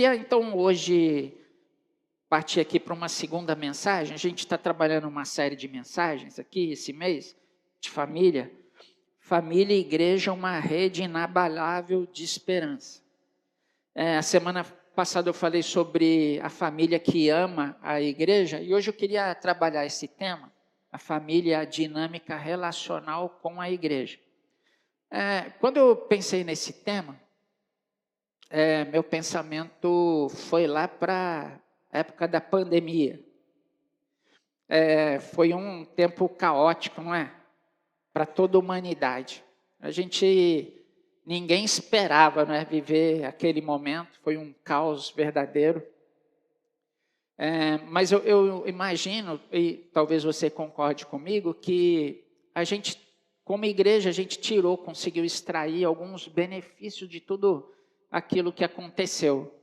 queria, então, hoje partir aqui para uma segunda mensagem. A gente está trabalhando uma série de mensagens aqui, esse mês, de família. Família e igreja, uma rede inabalável de esperança. A semana passada eu falei sobre a família que ama a igreja, e hoje eu queria trabalhar esse tema, a família, a dinâmica relacional com a igreja. Quando eu pensei nesse tema, meu pensamento foi lá para a época da pandemia. Foi um tempo caótico, não é? Para toda a humanidade. Ninguém esperava, não é, viver aquele momento, foi um caos verdadeiro. Mas eu imagino, e talvez você concorde comigo, que a gente, como igreja, a gente conseguiu extrair alguns benefícios de tudo aquilo que aconteceu.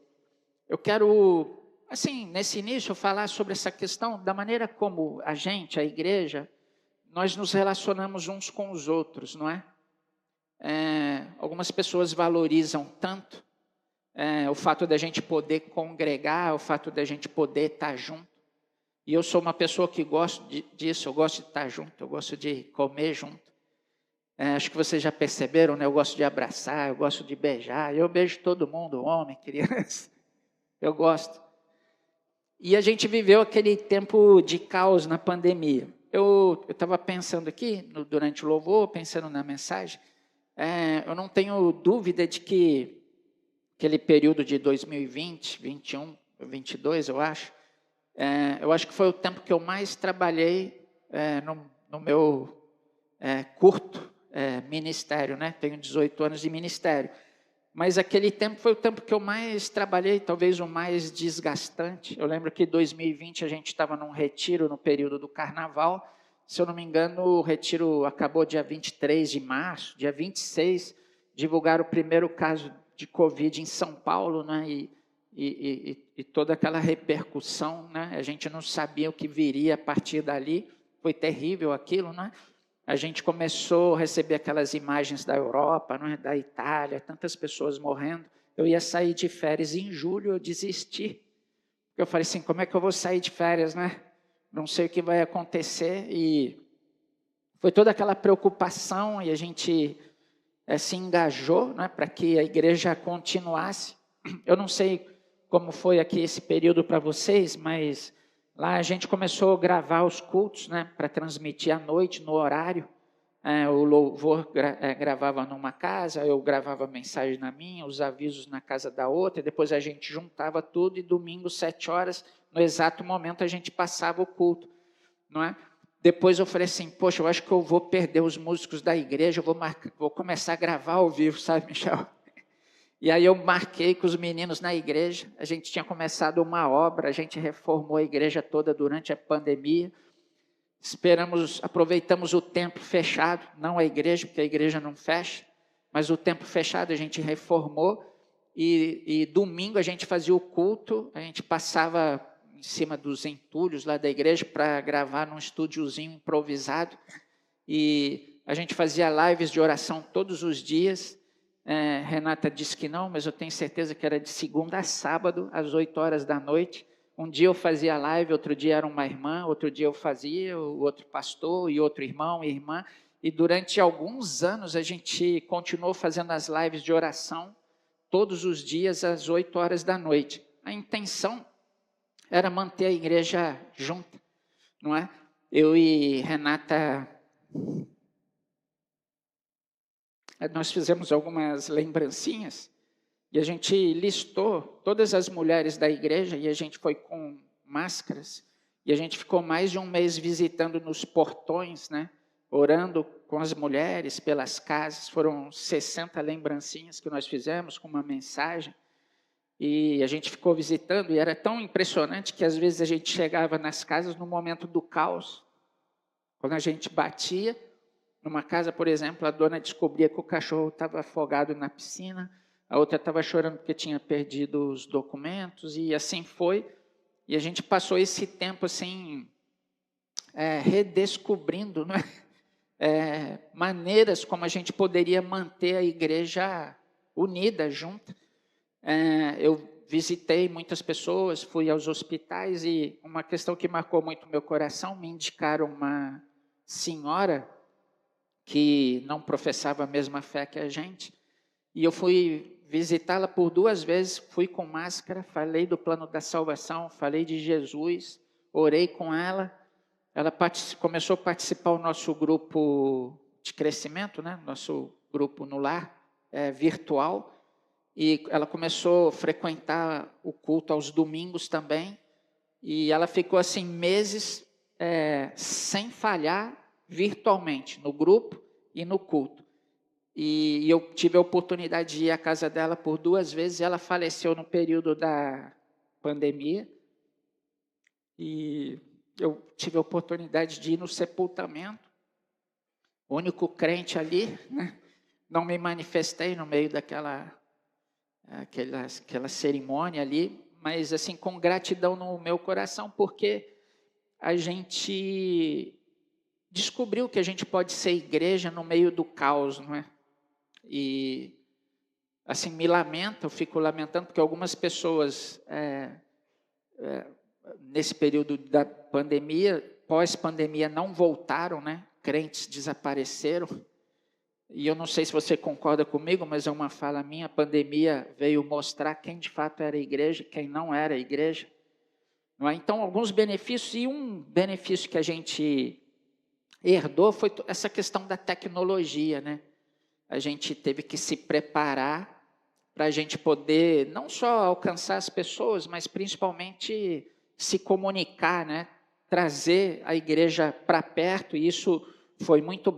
Eu quero, assim, nesse início, falar sobre essa questão da maneira como a igreja, nós nos relacionamos uns com os outros, não é? Algumas pessoas valorizam tanto o fato da gente poder congregar, o fato da gente poder estar junto. E eu sou uma pessoa que gosto disso, eu gosto de estar junto, eu gosto de comer junto. Acho que vocês já perceberam, né? Eu gosto de abraçar, eu gosto de beijar. Eu beijo todo mundo, homem, criança. Eu gosto. E a gente viveu aquele tempo de caos na pandemia. Eu estava pensando aqui, durante o louvor, pensando na mensagem, eu não tenho dúvida de que aquele período de 2020, 21, 22, eu acho que foi o tempo que eu mais trabalhei no meu curto ministério, né? Tenho 18 anos de ministério. Mas aquele tempo foi o tempo que eu mais trabalhei, talvez o mais desgastante. Eu lembro que em 2020 a gente estava num retiro no período do carnaval. Se eu não me engano, o retiro acabou dia 23 de março. Dia 26, divulgaram o primeiro caso de Covid em São Paulo, né? E toda aquela repercussão, né? A gente não sabia o que viria a partir dali. Foi terrível aquilo, né? A gente começou a receber aquelas imagens da Europa, não é? Da Itália, tantas pessoas morrendo. Eu ia sair de férias em julho, eu desisti. Eu falei assim, como é que eu vou sair de férias, né? Não sei o que vai acontecer. E foi toda aquela preocupação e a gente se engajou, né, para que a igreja continuasse. Eu não sei como foi aqui esse período para vocês, mas lá a gente começou a gravar os cultos, né, para transmitir à noite, no horário. O louvor gravava numa casa, eu gravava a mensagem na minha, os avisos na casa da outra, e depois a gente juntava tudo e domingo, 7 horas, no exato momento a gente passava o culto, não é? Depois eu falei assim, poxa, eu acho que eu vou perder os músicos da igreja, vou começar a gravar ao vivo, sabe, Michel? E aí eu marquei com os meninos na igreja, a gente tinha começado uma obra, a gente reformou a igreja toda durante a pandemia, aproveitamos o tempo fechado, não a igreja, porque a igreja não fecha, mas o tempo fechado a gente reformou, e domingo a gente fazia o culto, a gente passava em cima dos entulhos lá da igreja para gravar num estúdiozinho improvisado, e a gente fazia lives de oração todos os dias. Renata disse que não, mas eu tenho certeza que era de segunda a sábado, às 8 horas da noite. Um dia eu fazia live, outro dia era uma irmã, outro dia eu fazia, o outro pastor e outro irmão e irmã. E durante alguns anos a gente continuou fazendo as lives de oração, todos os dias às 8 horas da noite. A intenção era manter a igreja junta, não é? Eu e Renata, nós fizemos algumas lembrancinhas e a gente listou todas as mulheres da igreja e a gente foi com máscaras e a gente ficou mais de um mês visitando nos portões, né? Orando com as mulheres pelas casas. Foram 60 lembrancinhas que nós fizemos com uma mensagem. E a gente ficou visitando e era tão impressionante que às vezes a gente chegava nas casas no momento do caos. Quando a gente batia numa casa, por exemplo, a dona descobria que o cachorro estava afogado na piscina, a outra estava chorando porque tinha perdido os documentos, e assim foi. E a gente passou esse tempo assim, redescobrindo, né? Maneiras como a gente poderia manter a igreja unida, junta. Eu visitei muitas pessoas, fui aos hospitais e uma questão que marcou muito meu coração, me indicaram uma senhora que não professava a mesma fé que a gente, e eu fui visitá-la por 2 vezes, fui com máscara, falei do plano da salvação, falei de Jesus, orei com ela, ela começou a participar do nosso grupo de crescimento, né? Nosso grupo no lar, virtual, e ela começou a frequentar o culto aos domingos também, e ela ficou assim meses sem falhar virtualmente, no grupo e no culto. E eu tive a oportunidade de ir à casa dela por 2 vezes, ela faleceu no período da pandemia, e eu tive a oportunidade de ir no sepultamento, o único crente ali, né? Não me manifestei no meio daquela cerimônia ali, mas assim, com gratidão no meu coração, porque a gente descobriu que a gente pode ser igreja no meio do caos, não é? E assim, eu fico lamentando, porque algumas pessoas, nesse período da pandemia, pós-pandemia, não voltaram, né? Crentes desapareceram. E eu não sei se você concorda comigo, mas é uma fala minha, a pandemia veio mostrar quem de fato era igreja, quem não era igreja. Não é? Então, alguns benefícios, e um benefício que a gente herdou foi essa questão da tecnologia, né? A gente teve que se preparar para a gente poder não só alcançar as pessoas, mas principalmente se comunicar, né? Trazer a igreja para perto, e isso foi muito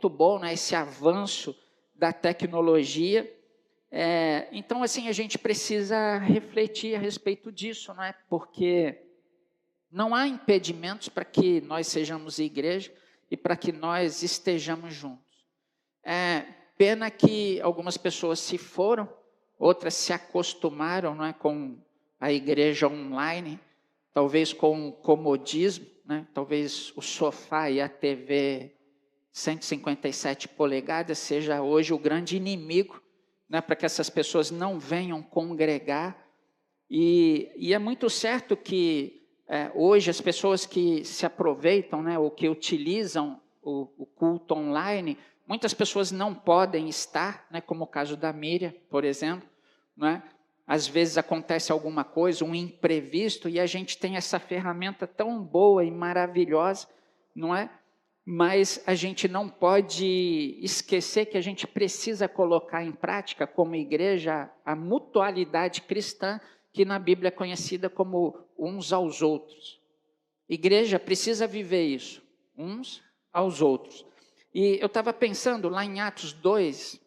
bom, né? Esse avanço da tecnologia. Então, assim, a gente precisa refletir a respeito disso, não é? Porque não há impedimentos para que nós sejamos igreja e para que nós estejamos juntos. Pena que algumas pessoas se foram, outras se acostumaram, não é, com a igreja online, talvez com o comodismo, né? Talvez o sofá e a TV 157 polegadas seja hoje o grande inimigo, né, para que essas pessoas não venham congregar. E é muito certo que hoje as pessoas que se aproveitam, né, ou que utilizam o culto online, muitas pessoas não podem estar, né, como o caso da Miriam, por exemplo, né? Às vezes acontece alguma coisa, um imprevisto, e a gente tem essa ferramenta tão boa e maravilhosa, não é? Mas a gente não pode esquecer que a gente precisa colocar em prática, como igreja, a mutualidade cristã, que na Bíblia é conhecida como uns aos outros. Igreja precisa viver isso, uns aos outros. E eu estava pensando lá em Atos 2,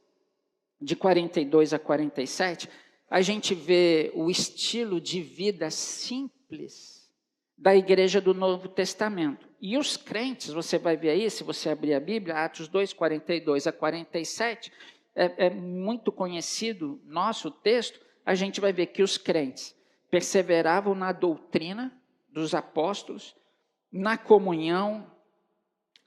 de 42 a 47, a gente vê o estilo de vida simples da igreja do Novo Testamento. E os crentes, você vai ver aí, se você abrir a Bíblia, Atos 2, 42 a 47, é muito conhecido nosso texto, a gente vai ver que os crentes perseveravam na doutrina dos apóstolos, na comunhão,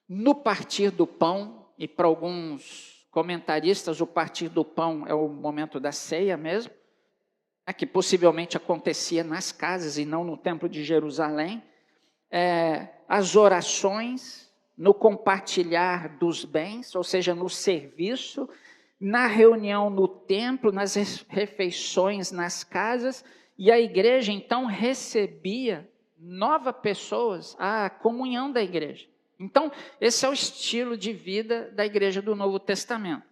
no partir do pão, e para alguns comentaristas o partir do pão é o momento da ceia mesmo, que possivelmente acontecia nas casas e não no templo de Jerusalém, as orações, no compartilhar dos bens, ou seja, no serviço, na reunião no templo, nas refeições nas casas, e a igreja então recebia novas pessoas à comunhão da igreja. Então, esse é o estilo de vida da igreja do Novo Testamento.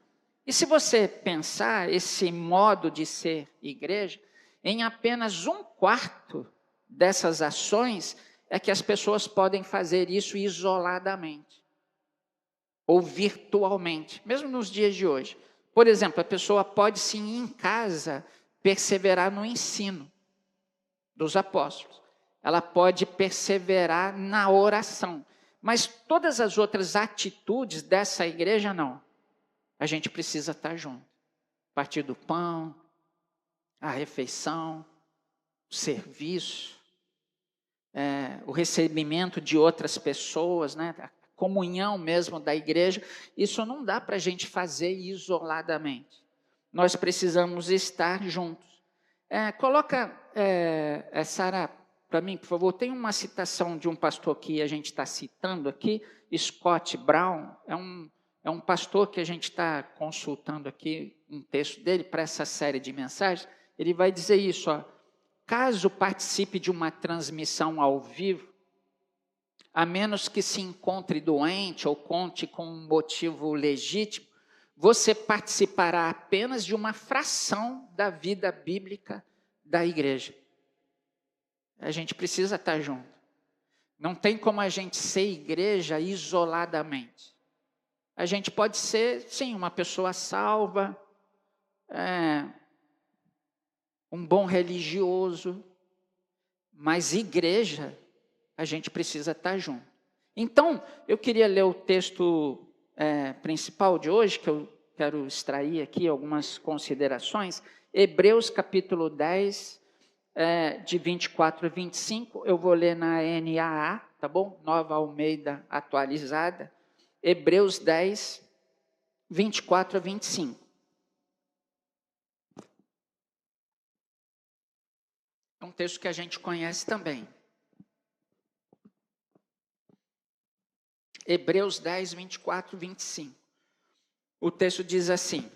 E se você pensar esse modo de ser igreja, em apenas 1/4 dessas ações é que as pessoas podem fazer isso isoladamente ou virtualmente, mesmo nos dias de hoje. Por exemplo, a pessoa pode sim em casa perseverar no ensino dos apóstolos. Ela pode perseverar na oração. Mas todas as outras atitudes dessa igreja, não. A gente precisa estar junto. Partir do pão, a refeição, o serviço, o recebimento de outras pessoas, né? A comunhão mesmo da igreja. Isso não dá para a gente fazer isoladamente. Nós precisamos estar juntos. Coloca, Sara, para mim, por favor. Tem uma citação de um pastor que a gente está citando aqui, Scott Brown. É um pastor que a gente está consultando aqui, um texto dele para essa série de mensagens. Ele vai dizer isso, ó: caso participe de uma transmissão ao vivo, a menos que se encontre doente ou conte com um motivo legítimo, você participará apenas de uma fração da vida bíblica da igreja. A gente precisa estar junto. Não tem como a gente ser igreja isoladamente. A gente pode ser, sim, uma pessoa salva, um bom religioso, mas igreja, a gente precisa estar junto. Então, eu queria ler o texto principal de hoje, que eu quero extrair aqui algumas considerações. Hebreus capítulo 10, de 24 a 25, eu vou ler na NAA, tá bom? Nova Almeida atualizada. Hebreus 10, 24 a 25. É um texto que a gente conhece também. Hebreus 10, 24 e 25. O texto diz assim: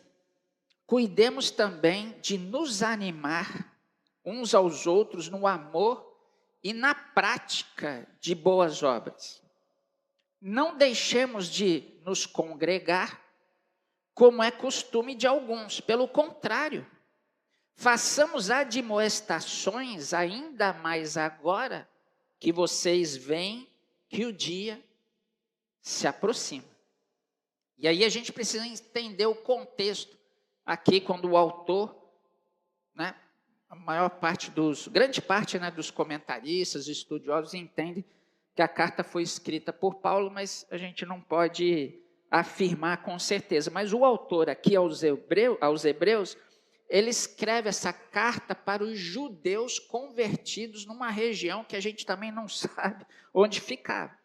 cuidemos também de nos animar uns aos outros no amor e na prática de boas obras. Não deixemos de nos congregar, como é costume de alguns. Pelo contrário, façamos admoestações ainda mais agora que vocês veem que o dia se aproxima. E aí a gente precisa entender o contexto aqui, quando o autor, né, grande parte dos comentaristas, estudiosos, entendem que a carta foi escrita por Paulo, mas a gente não pode afirmar com certeza. Mas o autor aqui aos Hebreus, ele escreve essa carta para os judeus convertidos numa região que a gente também não sabe onde ficava.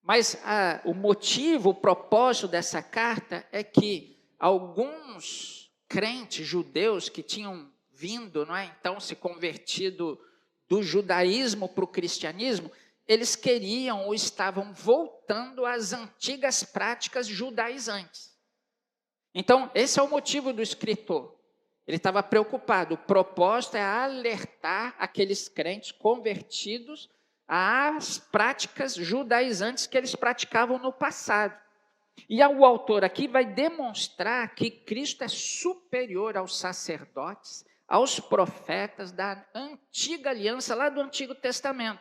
Mas o motivo, o propósito dessa carta é que alguns crentes judeus que tinham vindo, então se convertido do judaísmo para o cristianismo, eles queriam ou estavam voltando às antigas práticas judaizantes. Então, esse é o motivo do escritor. Ele estava preocupado. O propósito é alertar aqueles crentes convertidos às práticas judaizantes que eles praticavam no passado. E o autor aqui vai demonstrar que Cristo é superior aos sacerdotes, aos profetas da antiga aliança, lá do Antigo Testamento.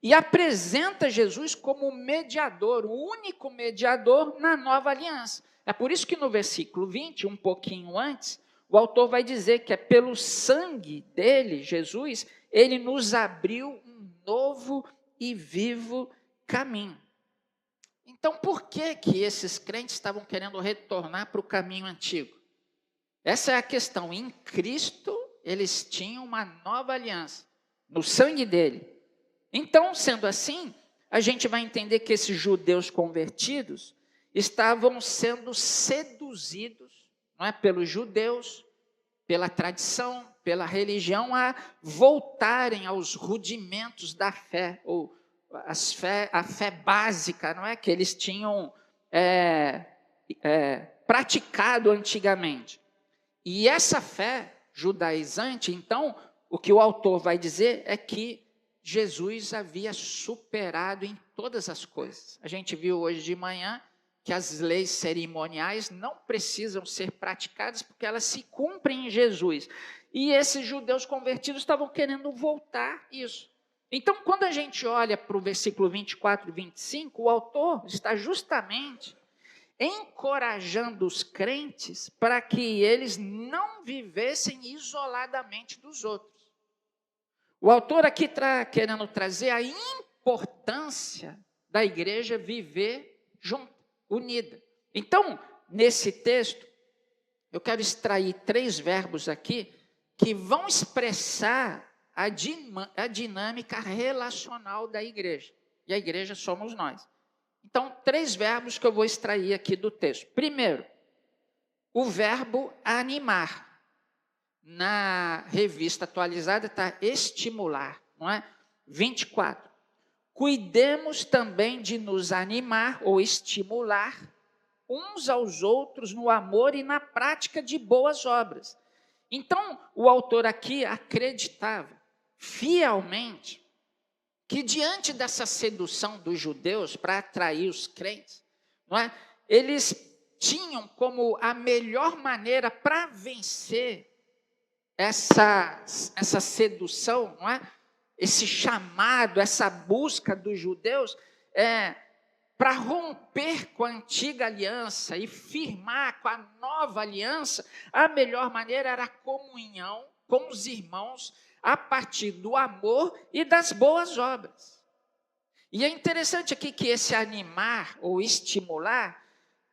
E apresenta Jesus como mediador, o único mediador na nova aliança. É por isso que no versículo 20, um pouquinho antes, o autor vai dizer que é pelo sangue dele, Jesus, ele nos abriu um novo e vivo caminho. Então, por que esses crentes estavam querendo retornar para o caminho antigo? Essa é a questão. Em Cristo, eles tinham uma nova aliança, no sangue dele. Então, sendo assim, a gente vai entender que esses judeus convertidos estavam sendo seduzidos, não é, pelos judeus, pela tradição, pela religião, a voltarem aos rudimentos da fé, ou a fé básica, não é, que eles tinham praticado antigamente. E essa fé judaizante, então, o que o autor vai dizer é que Jesus havia superado em todas as coisas. A gente viu hoje de manhã que as leis cerimoniais não precisam ser praticadas porque elas se cumprem em Jesus. E esses judeus convertidos estavam querendo voltar isso. Então, quando a gente olha para o versículo 24 e 25, o autor está justamente encorajando os crentes para que eles não vivessem isoladamente dos outros. O autor aqui está querendo trazer a importância da igreja viver junto, unida. Então, nesse texto, eu quero extrair 3 verbos aqui que vão expressar a dinâmica relacional da igreja. E a igreja somos nós. Então, 3 verbos que eu vou extrair aqui do texto. Primeiro, o verbo animar. Na revista atualizada está estimular, não é? 24. Cuidemos também de nos animar ou estimular uns aos outros no amor e na prática de boas obras. Então, o autor aqui acreditava fielmente que diante dessa sedução dos judeus para atrair os crentes, não é? Eles tinham como a melhor maneira para vencer essa sedução, não é? Esse chamado, essa busca dos judeus, para romper com a antiga aliança e firmar com a nova aliança, a melhor maneira era a comunhão com os irmãos a partir do amor e das boas obras. E é interessante aqui que esse animar ou estimular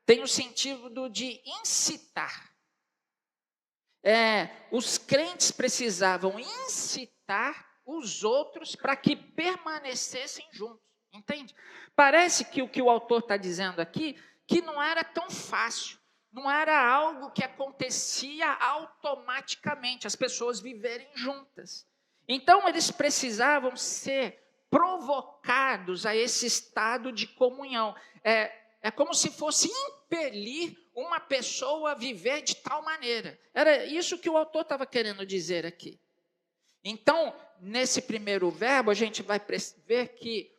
tem o sentido de incitar. Os crentes precisavam incitar os outros para que permanecessem juntos, entende? Parece que o que o autor está dizendo aqui, que não era tão fácil, não era algo que acontecia automaticamente, as pessoas viverem juntas. Então, eles precisavam ser provocados a esse estado de comunhão. É como se fosse impelir uma pessoa a viver de tal maneira. Era isso que o autor estava querendo dizer aqui. Então, nesse primeiro verbo, a gente vai ver que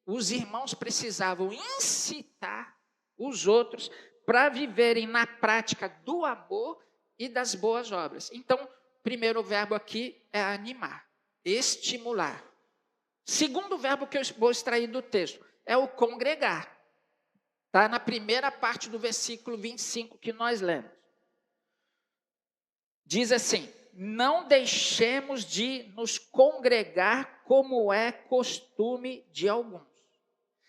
os irmãos precisavam incitar os outros para viverem na prática do amor e das boas obras. Então, o primeiro verbo aqui é animar, estimular. Segundo verbo que eu vou extrair do texto é o congregar. Está na primeira parte do versículo 25 que nós lemos. Diz assim: não deixemos de nos congregar como é costume de alguns.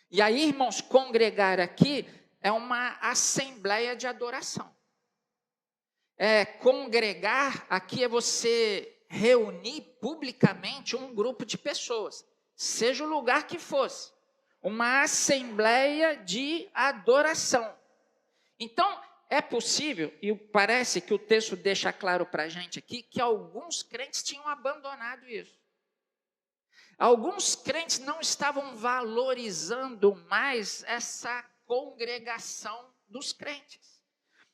E aí, irmãos, congregar aqui é uma assembleia de adoração. Congregar aqui é você reunir publicamente um grupo de pessoas, seja o lugar que fosse. Uma assembleia de adoração. Então, é possível, e parece que o texto deixa claro para a gente aqui, que alguns crentes tinham abandonado isso. Alguns crentes não estavam valorizando mais essa congregação dos crentes.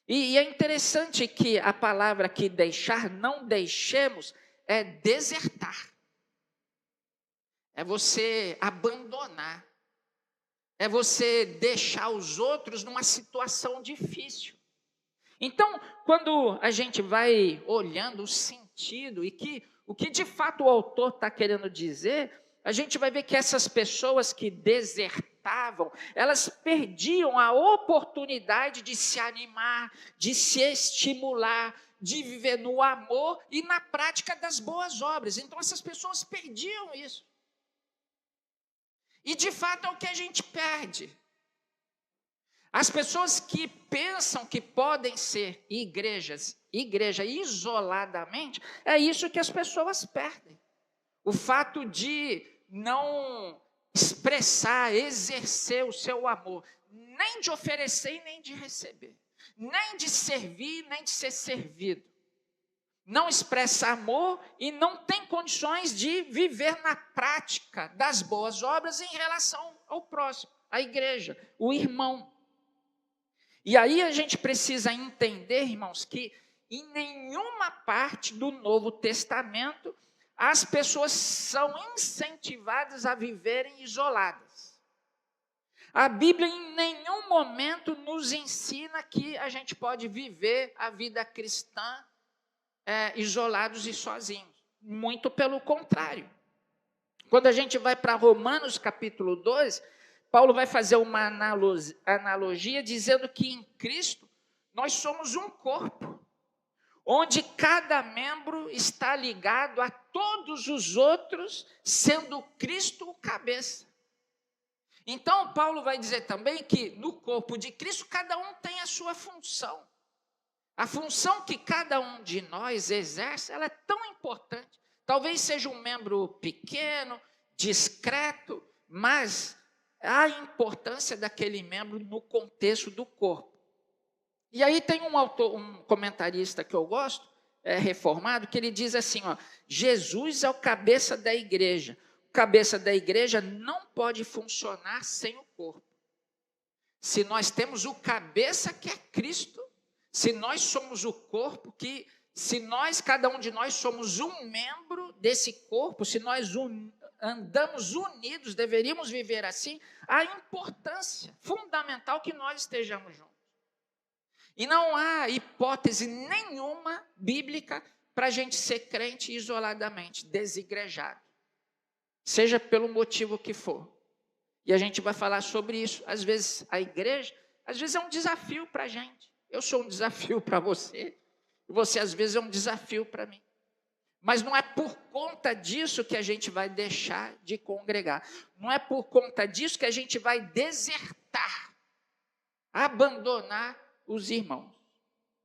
E é interessante que a palavra aqui deixar, não deixemos, é desertar. É você abandonar. É você deixar os outros numa situação difícil. Então, quando a gente vai olhando o sentido e o que de fato o autor está querendo dizer, a gente vai ver que essas pessoas que desertavam, elas perdiam a oportunidade de se animar, de se estimular, de viver no amor e na prática das boas obras. Então, essas pessoas perdiam isso. E de fato é o que a gente perde. As pessoas que pensam que podem ser igreja isoladamente, é isso que as pessoas perdem. O fato de não expressar, exercer o seu amor, nem de oferecer e nem de receber, nem de servir, nem de ser servido. Não expressa amor e não tem condições de viver na prática das boas obras em relação ao próximo, à igreja, o irmão. E aí a gente precisa entender, irmãos, que em nenhuma parte do Novo Testamento as pessoas são incentivadas a viverem isoladas. A Bíblia em nenhum momento nos ensina que a gente pode viver a vida cristã isolados e sozinhos. Muito pelo contrário. Quando a gente vai para Romanos capítulo 2, Paulo vai fazer uma analogia dizendo que em Cristo nós somos um corpo, onde cada membro está ligado a todos os outros, sendo Cristo o cabeça. Então, Paulo vai dizer também que no corpo de Cristo cada um tem a sua função. A função que cada um de nós exerce, ela é tão importante. Talvez seja um membro pequeno, discreto, mas a importância daquele membro no contexto do corpo. E aí tem um comentarista que eu gosto, reformado, que ele diz assim, ó, Jesus é o cabeça da igreja. O cabeça da igreja não pode funcionar sem o corpo. Se nós temos o cabeça que é Cristo, se nós somos o corpo, se nós, cada um de nós, somos um membro desse corpo, se nós andamos unidos, deveríamos viver assim, a importância fundamental que nós estejamos juntos. E não há hipótese nenhuma bíblica para a gente ser crente isoladamente, desigrejado. Seja pelo motivo que for. E a gente vai falar sobre isso. Às vezes a igreja, às vezes é um desafio para a gente. Eu sou um desafio para você. E você às vezes é um desafio para mim. Mas não é por conta disso que a gente vai deixar de congregar. Não é por conta disso que a gente vai desertar, abandonar os irmãos.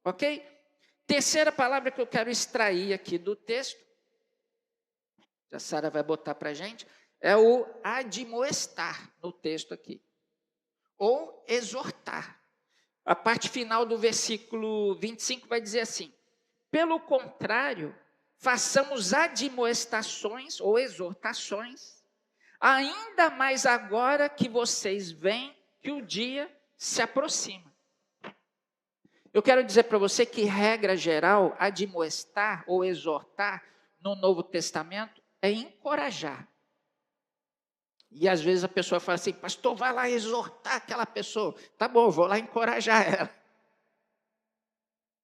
Ok? Terceira palavra que eu quero extrair aqui do texto, a Sara vai botar para a gente, é o admoestar no texto aqui. Ou exortar. A parte final do versículo 25 vai dizer assim: pelo contrário, façamos admoestações ou exortações, ainda mais agora que vocês veem que o dia se aproxima. Eu quero dizer para você que, regra geral, admoestar ou exortar no Novo Testamento é encorajar. E às vezes a pessoa fala assim, pastor, vai lá exortar aquela pessoa. Tá bom, vou lá encorajar ela.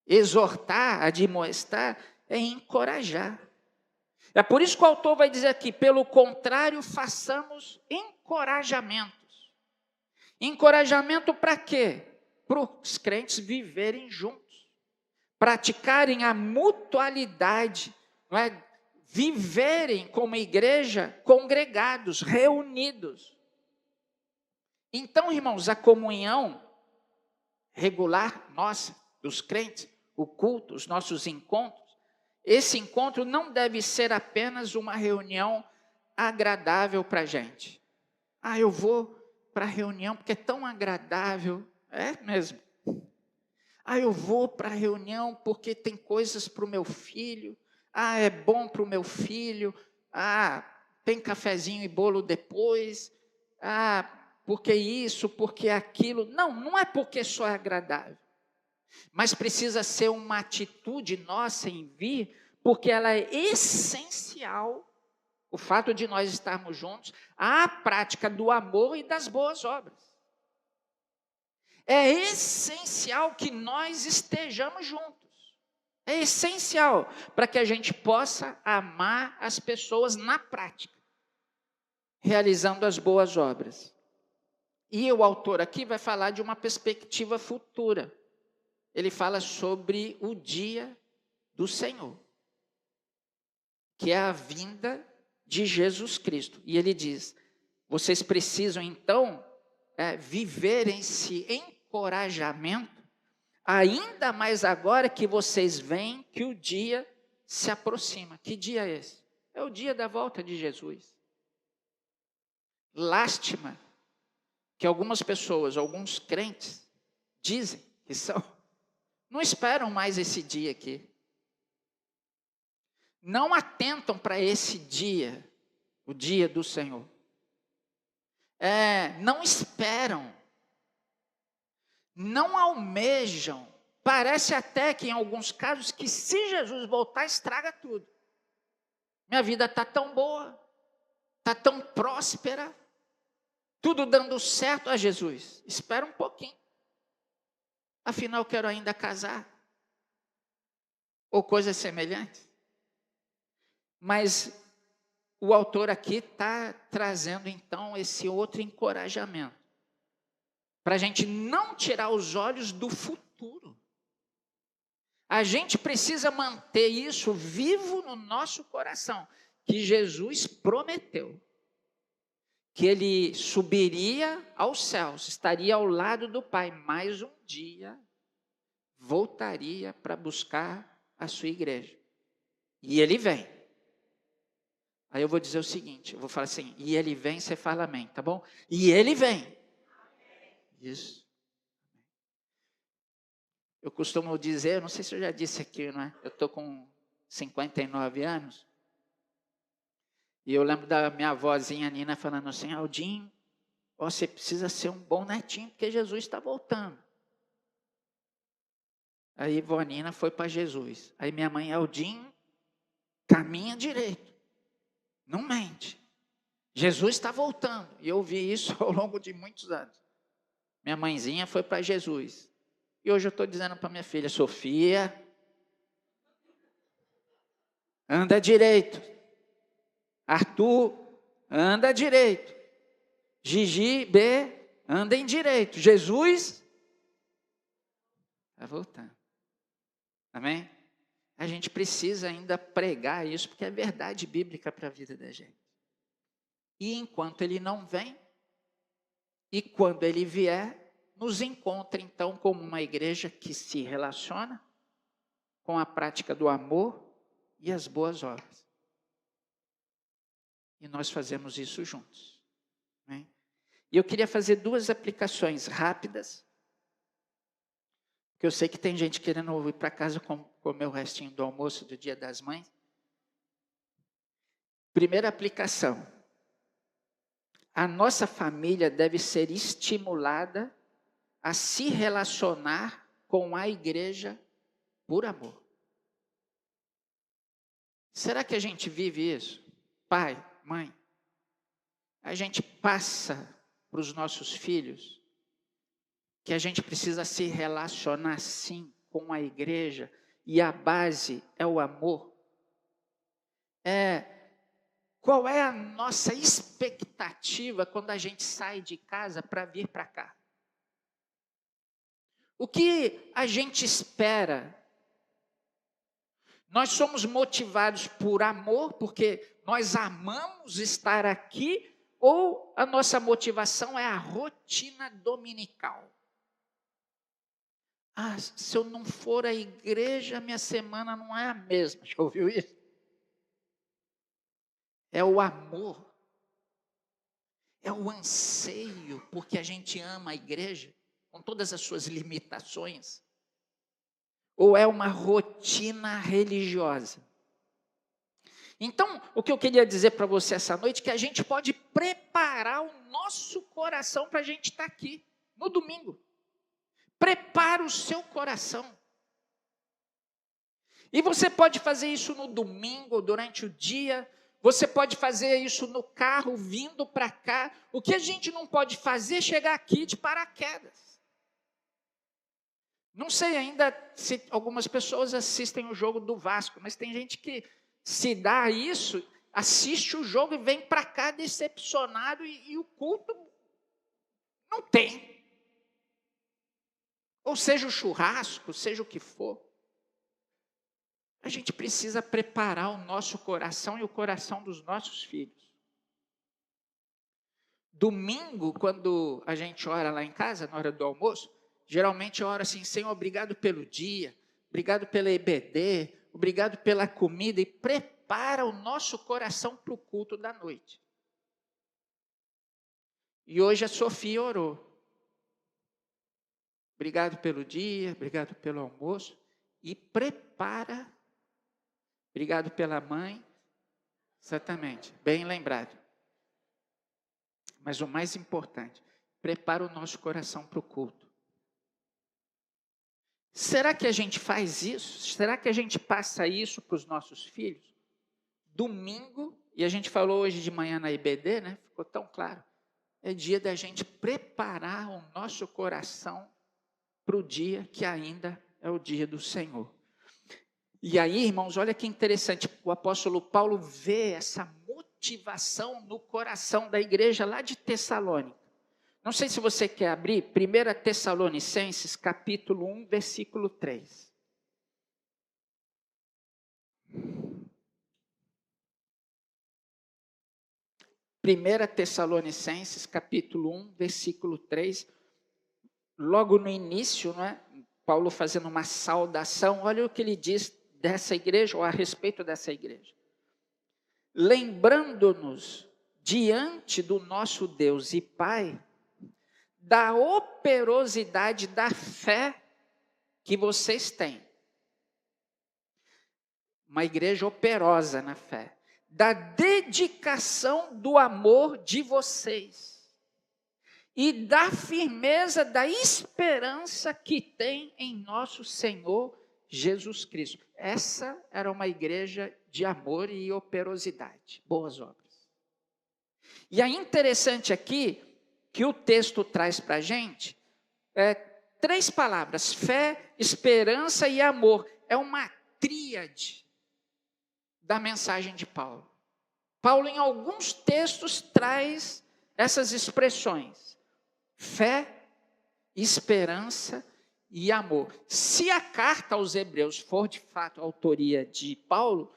Exortar, admoestar, é encorajar. É por isso que o autor vai dizer aqui, pelo contrário, façamos encorajamentos. Encorajamento para quê? Para os crentes viverem juntos, praticarem a mutualidade, não é? Viverem como igreja congregados, reunidos. Então, irmãos, a comunhão regular nossa, dos crentes, o culto, os nossos encontros, esse encontro não deve ser apenas uma reunião agradável para a gente. Ah, eu vou para a reunião porque é tão agradável. É mesmo. Ah, eu vou para a reunião porque tem coisas para o meu filho. Ah, é bom para o meu filho. Ah, tem cafezinho e bolo depois. Ah, porque isso, porque aquilo. Não, não é porque só é agradável. Mas precisa ser uma atitude nossa em vir, porque ela é essencial, o fato de nós estarmos juntos, à prática do amor e das boas obras. É essencial que nós estejamos juntos. É essencial para que a gente possa amar as pessoas na prática, realizando as boas obras. E o autor aqui vai falar de uma perspectiva futura. Ele fala sobre o dia do Senhor, que é a vinda de Jesus Cristo. E ele diz, vocês precisam então viver esse encorajamento, ainda mais agora que vocês veem que o dia se aproxima. Que dia é esse? É o dia da volta de Jesus. Lástima que algumas pessoas, alguns crentes, dizem que não esperam mais esse dia aqui. Não atentam para esse dia, o dia do Senhor. Não esperam. Não almejam. Parece até que em alguns casos que se Jesus voltar, estraga tudo. Minha vida está tão boa, está tão próspera, tudo dando certo a Jesus. Espera um pouquinho. Afinal, quero ainda casar. Ou coisas semelhantes. Mas o autor aqui está trazendo então esse outro encorajamento. Para a gente não tirar os olhos do futuro. A gente precisa manter isso vivo no nosso coração. Que Jesus prometeu. Que ele subiria aos céus, estaria ao lado do Pai, mas um dia voltaria para buscar a sua igreja. E ele vem. Aí eu vou dizer o seguinte, eu vou falar assim, e ele vem, você fala amém, tá bom? E ele vem. Isso. Eu costumo dizer, não sei se eu já disse aqui, não é? Eu estou com 59 anos. E eu lembro da minha avózinha Nina falando assim, Aldinho, você precisa ser um bom netinho, porque Jesus está voltando. Aí vó Nina foi para Jesus. Aí minha mãe, Aldinho, caminha direito. Não mente. Jesus está voltando. E eu vi isso ao longo de muitos anos. Minha mãezinha foi para Jesus. E hoje eu estou dizendo para minha filha, Sofia, anda direito. Arthur, anda direito. Gigi, B, anda em direito. Jesus está voltando. Amém? A gente precisa ainda pregar isso, porque é verdade bíblica para a vida da gente. E enquanto ele não vem, e quando ele vier, nos encontra então como uma igreja que se relaciona com a prática do amor e as boas obras. E nós fazemos isso juntos. Né? E eu queria fazer 2 aplicações rápidas, porque eu sei que tem gente querendo ir para casa comer o restinho do almoço do Dia das Mães. Primeira aplicação. A nossa família deve ser estimulada a se relacionar com a igreja por amor. Será que a gente vive isso? Pai, mãe, a gente passa para os nossos filhos que a gente precisa se relacionar sim com a igreja e a base é o amor. Qual é a nossa expectativa quando a gente sai de casa para vir para cá? O que a gente espera? Nós somos motivados por amor, porque nós amamos estar aqui, ou a nossa motivação é a rotina dominical? Se eu não for à igreja, minha semana não é a mesma. Já ouviu isso? É o amor. É o anseio, porque a gente ama a igreja, com todas as suas limitações. Ou é uma rotina religiosa? Então, o que eu queria dizer para você essa noite, é que a gente pode preparar o nosso coração para a gente estar aqui, no domingo. Prepara o seu coração. E você pode fazer isso no domingo, durante o dia. Você pode fazer isso no carro, vindo para cá. O que a gente não pode fazer é chegar aqui de paraquedas. Não sei ainda se algumas pessoas assistem o jogo do Vasco, mas tem gente que se dá isso, assiste o jogo e vem para cá decepcionado e o culto não tem. Ou seja o churrasco, seja o que for. A gente precisa preparar o nosso coração e o coração dos nossos filhos. Domingo, quando a gente ora lá em casa, na hora do almoço, geralmente eu oro assim, Senhor, obrigado pelo dia, obrigado pela EBD, obrigado pela comida, e prepara o nosso coração para o culto da noite. E hoje a Sofia orou. Obrigado pelo dia, obrigado pelo almoço, e prepara. Obrigado pela mãe. Exatamente, bem lembrado. Mas o mais importante, prepara o nosso coração para o culto. Será que a gente faz isso? Será que a gente passa isso para os nossos filhos? Domingo, e a gente falou hoje de manhã na IBD, né? Ficou tão claro. É dia da gente preparar o nosso coração para o dia que ainda é o dia do Senhor. E aí, irmãos, olha que interessante, o apóstolo Paulo vê essa motivação no coração da igreja lá de Tessalônica. Não sei se você quer abrir 1 Tessalonicenses, capítulo 1, versículo 3. Primeira Tessalonicenses, capítulo 1, versículo 3. Logo no início, não é? Paulo fazendo uma saudação, olha o que ele diz dessa igreja, ou a respeito dessa igreja. Lembrando-nos diante do nosso Deus e Pai, da operosidade da fé que vocês têm. Uma igreja operosa na fé. Da dedicação do amor de vocês. E da firmeza da esperança que tem em nosso Senhor Jesus Cristo. Essa era uma igreja de amor e operosidade. Boas obras. E é interessante aqui que o texto traz para a gente 3 palavras: fé, esperança e amor. É uma tríade da mensagem de Paulo. Paulo, em alguns textos, traz essas expressões: fé, esperança e amor. Se a carta aos Hebreus for de fato a autoria de Paulo,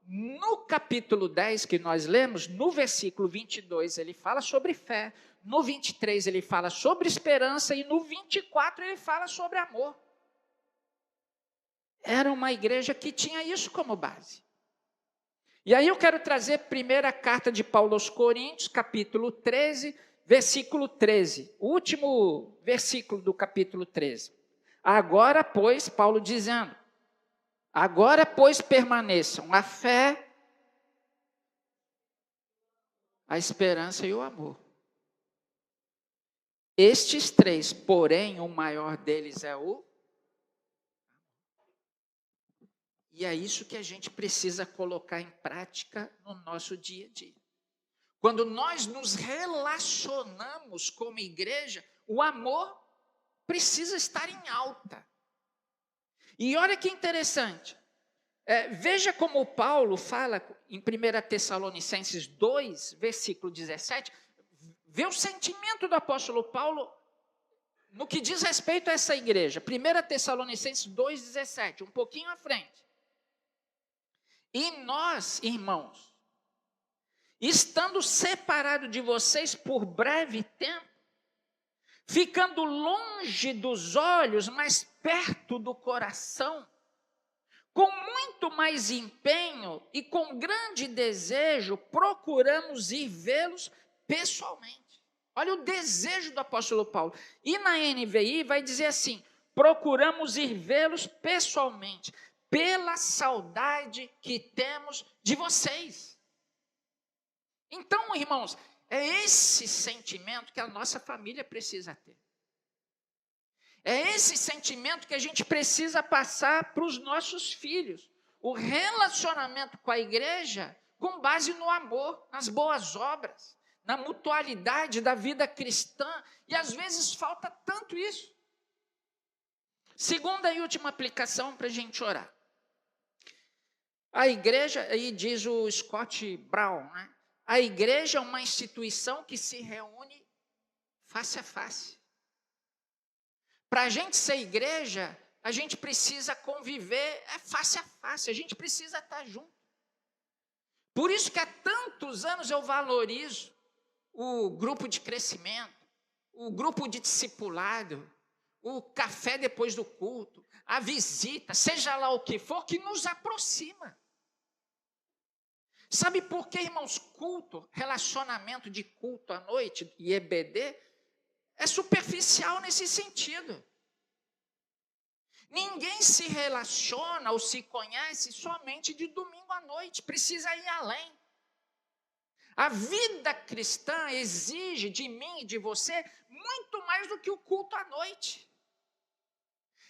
no capítulo 10 que nós lemos, no versículo 22 ele fala sobre fé, no 23 ele fala sobre esperança e no 24 ele fala sobre amor. Era uma igreja que tinha isso como base. E aí eu quero trazer a primeira carta de Paulo aos Coríntios, capítulo 13, versículo 13. O último versículo do capítulo 13. Agora, pois, Paulo dizendo, agora, pois, permaneçam a fé, a esperança e o amor. Estes 3, porém, o maior deles é o... E é isso que a gente precisa colocar em prática no nosso dia a dia. Quando nós nos relacionamos como igreja, o amor precisa estar em alta. E olha que interessante. Veja como Paulo fala em 1 Tessalonicenses 2, versículo 17. Vê o sentimento do apóstolo Paulo no que diz respeito a essa igreja. 1 Tessalonicenses 2, 17, um pouquinho à frente. E nós, irmãos, estando separados de vocês por breve tempo, ficando longe dos olhos, mas perto do coração, com muito mais empenho e com grande desejo, procuramos ir vê-los pessoalmente. Olha o desejo do apóstolo Paulo. E na NVI vai dizer assim: procuramos ir vê-los pessoalmente, pela saudade que temos de vocês. Então, irmãos, é esse sentimento que a nossa família precisa ter. É esse sentimento que a gente precisa passar para os nossos filhos. O relacionamento com a igreja com base no amor, nas boas obras, na mutualidade da vida cristã. E às vezes falta tanto isso. Segunda e última aplicação para a gente orar. A igreja, aí diz o Scott Brown, né? A igreja é uma instituição que se reúne face a face. Para a gente ser igreja, a gente precisa conviver face a face, a gente precisa estar junto. Por isso que há tantos anos eu valorizo o grupo de crescimento, o grupo de discipulado, o café depois do culto, a visita, seja lá o que for, que nos aproxima. Sabe por que, irmãos, culto, relacionamento de culto à noite e EBD, é superficial nesse sentido. Ninguém se relaciona ou se conhece somente de domingo à noite, precisa ir além. A vida cristã exige de mim e de você muito mais do que o culto à noite.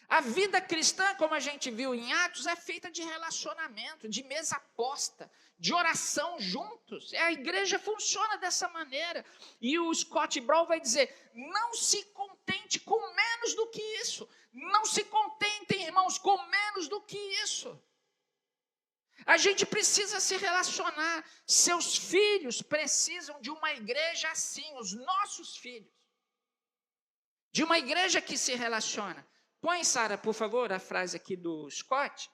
A vida cristã, como a gente viu em Atos, é feita de relacionamento, de mesa posta, de oração juntos. A igreja funciona dessa maneira. E o Scott Brown vai dizer, não se contente com menos do que isso. Não se contentem, irmãos, com menos do que isso. A gente precisa se relacionar. Seus filhos precisam de uma igreja assim, os nossos filhos. De uma igreja que se relaciona. Põe, Sara, por favor, a frase aqui do Scott.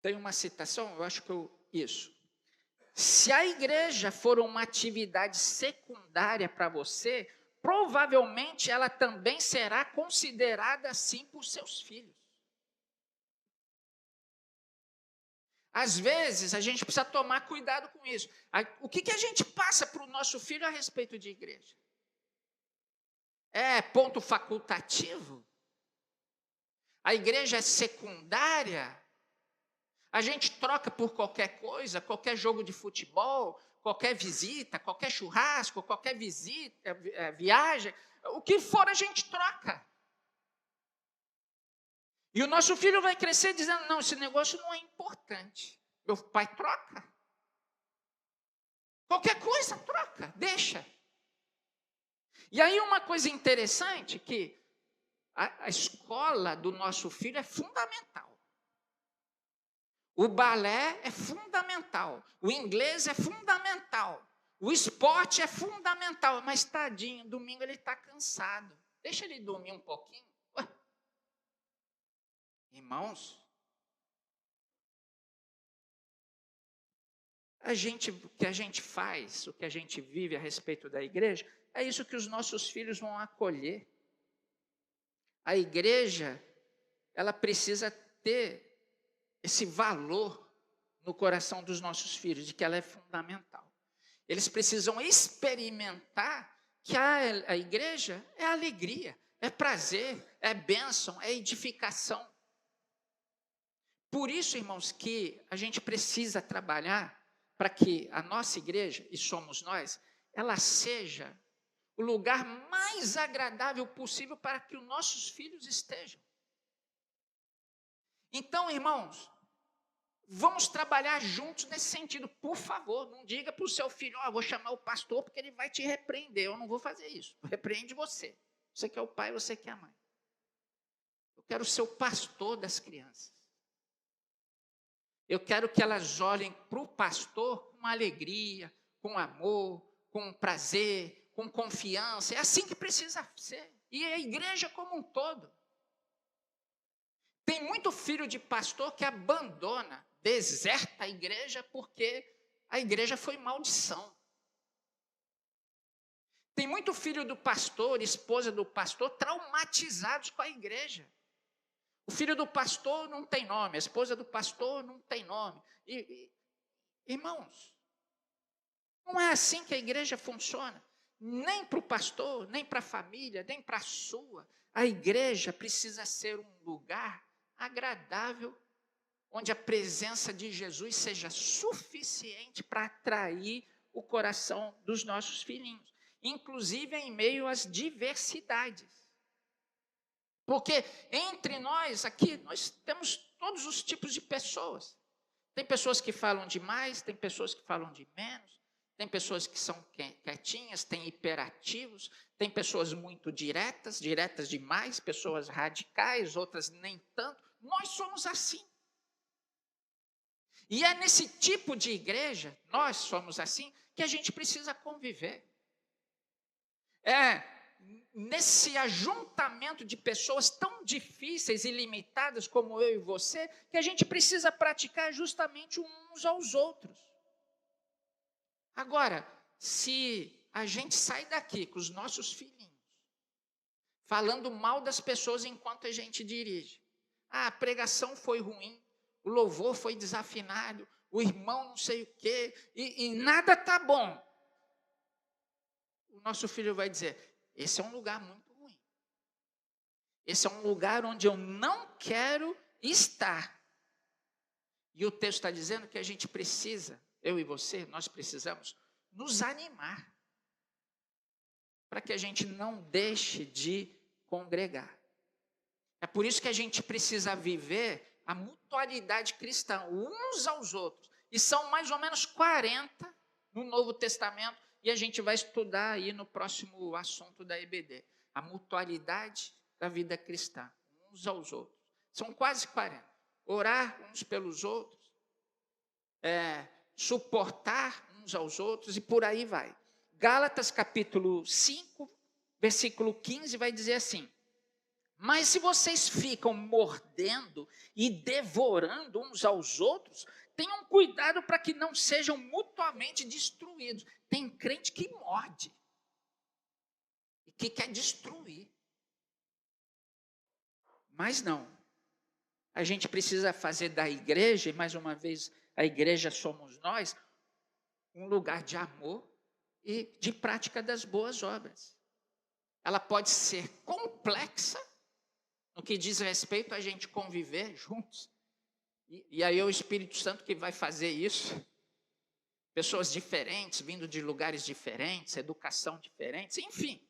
Tem uma citação, eu acho que isso. Se a igreja for uma atividade secundária para você, provavelmente ela também será considerada assim por seus filhos. Às vezes, a gente precisa tomar cuidado com isso. O que a gente passa para o nosso filho a respeito de igreja? é ponto facultativo? A igreja é secundária? A gente troca por qualquer coisa, qualquer jogo de futebol, qualquer visita, qualquer churrasco, qualquer visita, viagem, o que for a gente troca. E o nosso filho vai crescer dizendo, não, esse negócio não é importante. Meu pai troca. Qualquer coisa troca, deixa. E aí uma coisa interessante, que a escola do nosso filho é fundamental. O balé é fundamental, o inglês é fundamental, o esporte é fundamental, mas tadinho, domingo ele está cansado. Deixa ele dormir um pouquinho. Ué. Irmãos, o que a gente faz, o que a gente vive a respeito da igreja, é isso que os nossos filhos vão acolher. A igreja, ela precisa ter esse valor no coração dos nossos filhos, de que ela é fundamental. Eles precisam experimentar que a igreja é alegria, é prazer, é bênção, é edificação. Por isso, irmãos, que a gente precisa trabalhar para que a nossa igreja, e somos nós, ela seja o lugar mais agradável possível para que os nossos filhos estejam. Então, irmãos, vamos trabalhar juntos nesse sentido. Por favor, não diga para o seu filho, vou chamar o pastor porque ele vai te repreender. Eu não vou fazer isso. Repreende você. Você que é o pai, você que é a mãe. Eu quero ser o pastor das crianças. Eu quero que elas olhem para o pastor com alegria, com amor, com prazer, com confiança. É assim que precisa ser. E a igreja como um todo. Tem muito filho de pastor que abandona, deserta a igreja porque a igreja foi maldição. Tem muito filho do pastor, esposa do pastor, traumatizados com a igreja. O filho do pastor não tem nome, a esposa do pastor não tem nome. Irmãos, não é assim que a igreja funciona. Nem para o pastor, nem para a família, nem para a sua. A igreja precisa ser um lugar agradável, onde a presença de Jesus seja suficiente para atrair o coração dos nossos filhinhos, inclusive em meio às diversidades. Porque entre nós aqui, nós temos todos os tipos de pessoas. Tem pessoas que falam demais, tem pessoas que falam de menos, tem pessoas que são quietinhas, tem hiperativos, tem pessoas muito diretas demais, pessoas radicais, outras nem tanto. Nós somos assim. E é nesse tipo de igreja, nós somos assim, que a gente precisa conviver. É nesse ajuntamento de pessoas tão difíceis e limitadas como eu e você, que a gente precisa praticar justamente uns aos outros. Agora, se a gente sai daqui com os nossos filhinhos, falando mal das pessoas enquanto a gente dirige, a pregação foi ruim, o louvor foi desafinado, o irmão não sei o quê, e nada está bom. O nosso filho vai dizer, esse é um lugar muito ruim. Esse é um lugar onde eu não quero estar. E o texto está dizendo que a gente precisa, eu e você, nós precisamos nos animar, para que a gente não deixe de congregar. É por isso que a gente precisa viver a mutualidade cristã, uns aos outros. E são mais ou menos 40 no Novo Testamento, e a gente vai estudar aí no próximo assunto da EBD. A mutualidade da vida cristã, uns aos outros. São quase 40. Orar uns pelos outros, suportar uns aos outros, e por aí vai. Gálatas capítulo 5, versículo 15, vai dizer assim: mas se vocês ficam mordendo e devorando uns aos outros, tenham cuidado para que não sejam mutuamente destruídos. Tem crente que morde e que quer destruir. Mas não. A gente precisa fazer da igreja, e mais uma vez, a igreja somos nós, um lugar de amor e de prática das boas obras. ela pode ser complexa, no que diz respeito a gente conviver juntos. E aí é o Espírito Santo que vai fazer isso. Pessoas diferentes, vindo de lugares diferentes, educação diferente, enfim.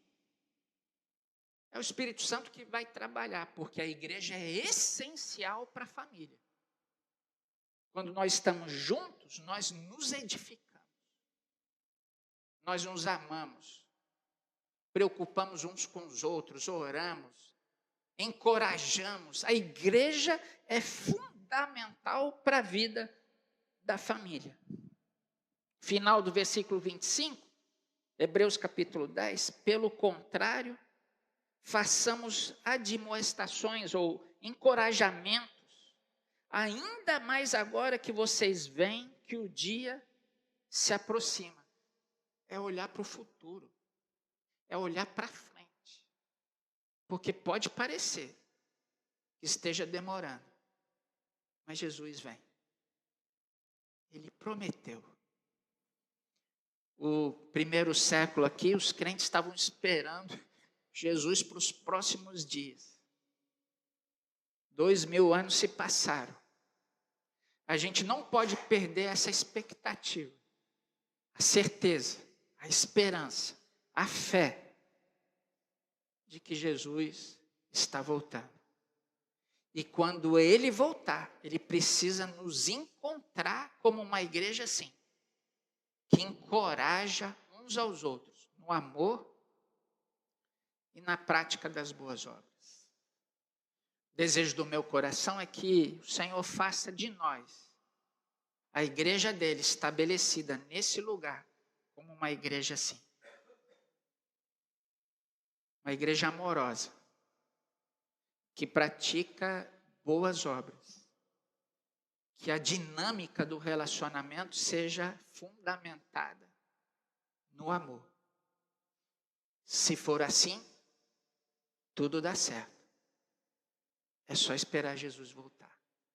É o Espírito Santo que vai trabalhar, porque a igreja é essencial para a família. Quando nós estamos juntos, nós nos edificamos. Nós nos amamos. Preocupamos uns com os outros, oramos, encorajamos. A igreja é fundamental para a vida da família. Final do versículo 25, Hebreus capítulo 10, pelo contrário, façamos admoestações ou encorajamentos, ainda mais agora que vocês veem que o dia se aproxima. É olhar para o futuro, é olhar para frente, porque pode parecer que esteja demorando, mas Jesus vem. Ele prometeu. O primeiro século aqui, os crentes estavam esperando Jesus para os próximos dias. 2000 anos se passaram. A gente não pode perder essa expectativa, a certeza, a esperança, a fé de que Jesus está voltando. E quando ele voltar, ele precisa nos encontrar como uma igreja assim, que encoraja uns aos outros no amor e na prática das boas obras. O desejo do meu coração é que o Senhor faça de nós a igreja dele estabelecida nesse lugar como uma igreja assim. Uma igreja amorosa, que pratica boas obras. Que a dinâmica do relacionamento seja fundamentada no amor. Se for assim, tudo dá certo. É só esperar Jesus voltar.